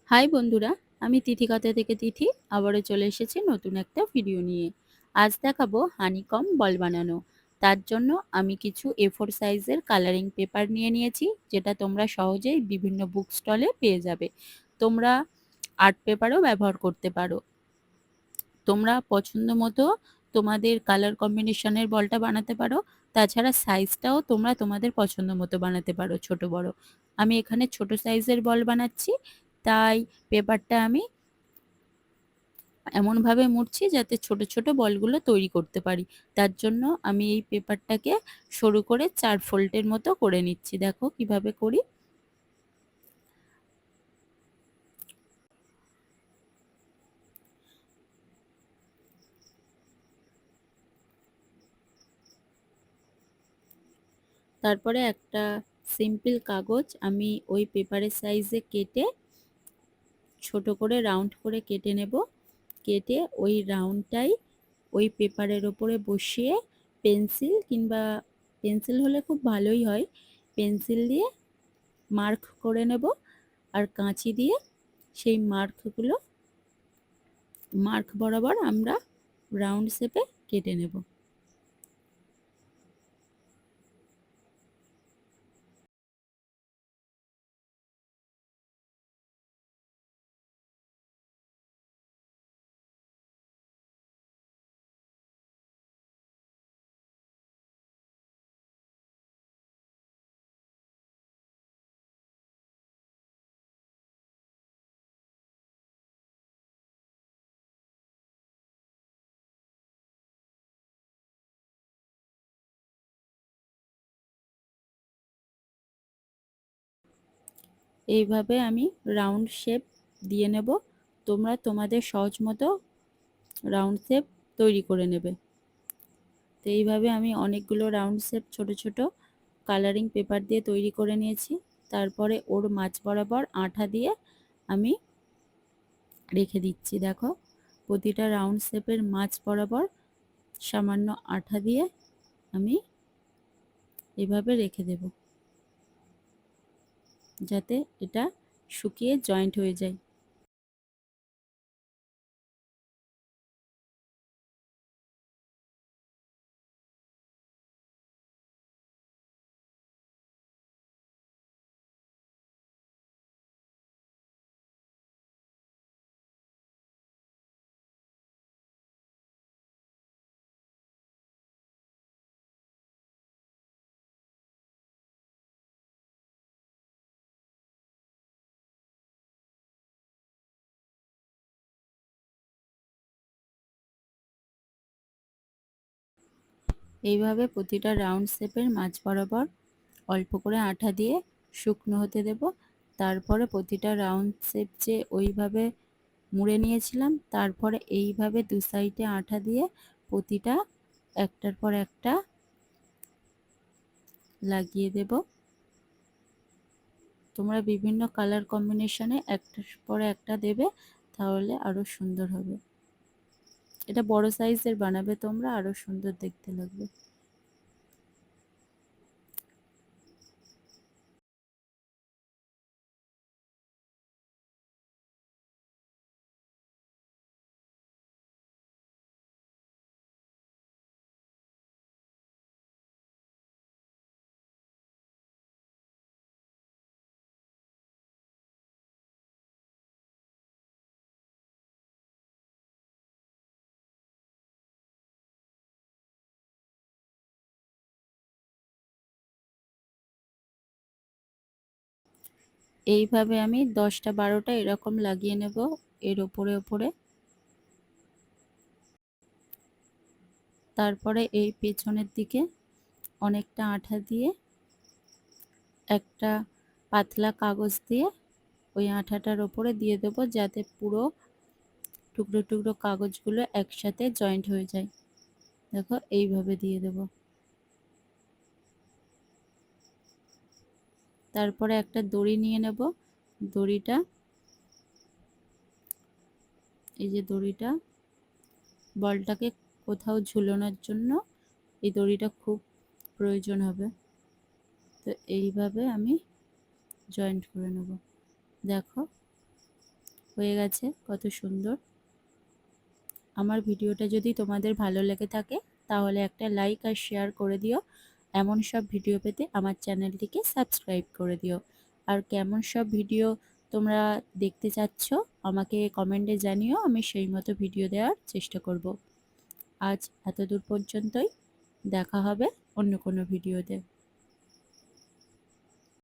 High বন্ধুরা, আমি তিথিকথা থেকে তিথি আবারও চলে এসেছি নতুন একটা ভিডিও নিয়ে। আজ দেখাবো হানিকম বল বানানো। তার জন্য আমি কিছু A4 সাইজের কালারিং পেপার নিয়ে নিয়েছি, যেটা তোমরা সহজেই বিভিন্ন বুক স্টলে পেয়ে যাবে। তোমরা আর্ট পেপারও ব্যবহার করতে পারো। তোমরা পছন্দ মতো তোমাদের কালার কম্বিনেশনের বলটা বানাতে পারো। তাছাড়া সাইজটাও তোমরা তোমাদের পছন্দ মতো বানাতে পারো, ছোট বড়। আমি এখানে ছোট সাইজের বল বানাচ্ছি, তাই পেপারটা আমি এমনভাবে মুড়ছি যাতে ছোট ছোট বলগুলো তৈরি করতে পারি। তার জন্য আমি এই পেপারটাকে সরু করে 4 ফোল্ডের মতো করে নিচ্ছি। দেখো কিভাবে করি। তারপরে একটা সিম্পল কাগজ আমি ওই পেপারের সাইজে কেটে ছোট করে রাউন্ড করে কেটে নেব। কেটে ওই রাউন্ডটাই ওই পেপারের ওপরে বসিয়ে পেন্সিল হলে খুব ভালোই হয়, পেন্সিল দিয়ে মার্ক করে নেব। আর কাঁচি দিয়ে সেই মার্ক বরাবর আমরা রাউন্ড শেপে কেটে নেব। এইভাবে আমি রাউন্ড শেপ দিয়ে নেব। তোমরা তোমাদের সহজ মতো রাউন্ড শেপ তৈরি করে নেবে। তো এইভাবে আমি অনেকগুলো রাউন্ড শেপ ছোট ছোট কালারিং পেপার দিয়ে তৈরি করে নিয়েছি। তারপরে ওর মাঝ বরাবর আঠা দিয়ে আমি রেখে দিচ্ছি। দেখো, প্রতিটা রাউন্ড শেপের মাঝ বরাবর সামান্য আঠা দিয়ে আমি এভাবে রেখে দেব, যাতে এটা শুকিয়ে জয়েন্ট হয়ে যায়। এইভাবে প্রতিটা রাউন্ড শেপের মাঝ বরাবর অল্প করে আঠা দিয়ে শুকনো হতে দেব। তারপরে প্রতিটা রাউন্ড শেপ যে ওইভাবে মুড়ে নিয়েছিলাম, তারপরে এইভাবে দু সাইডে আঠা দিয়ে প্রতিটা একটার পর একটা লাগিয়ে দেব। তোমরা বিভিন্ন কালার কম্বিনেশনে একটার পরে একটা দেবে, তাহলে আরো সুন্দর হবে। এটা বড় সাইজের বানাবে তোমরা, আরো সুন্দর দেখতে লাগবে। এইভাবে আমি 10টা 12টা এরকম লাগিয়ে নেব এর ওপরে ওপরে। তারপরে এই পেছনের দিকে অনেকটা আঠা দিয়ে একটা পাতলা কাগজ দিয়ে ওই আঠাটার ওপরে দিয়ে দেবো, যাতে পুরো টুকরো টুকরো কাগজগুলো একসাথে জয়েন্ট হয়ে যায়। দেখো, এইভাবে দিয়ে দেবো। তারপরে একটা দড়ি নিয়ে নেব। দড়িটা, এই যে দড়িটা, বলটাকে কোথাও ঝুলানোর জন্য এই দড়িটা খুব প্রয়োজন হবে। তো এইভাবে আমি জয়েন্ট করে নেব। দেখো, হয়ে গেছে, কত সুন্দর। আমার ভিডিওটা যদি তোমাদের ভালো লেগে থাকে তাহলে একটা লাইক আর শেয়ার করে দিও। এমন সব ভিডিও পেতে আমার চ্যানেলটিকে সাবস্ক্রাইব করে দিও। আর কেমন সব ভিডিও তোমরা দেখতে চাচ্ছ আমাকে কমেন্টে জানিও, আমি সেই মতো ভিডিও দেওয়ার চেষ্টা করব। আজ এতদূর পর্যন্তই, দেখা হবে অন্য কোনো ভিডিওতে।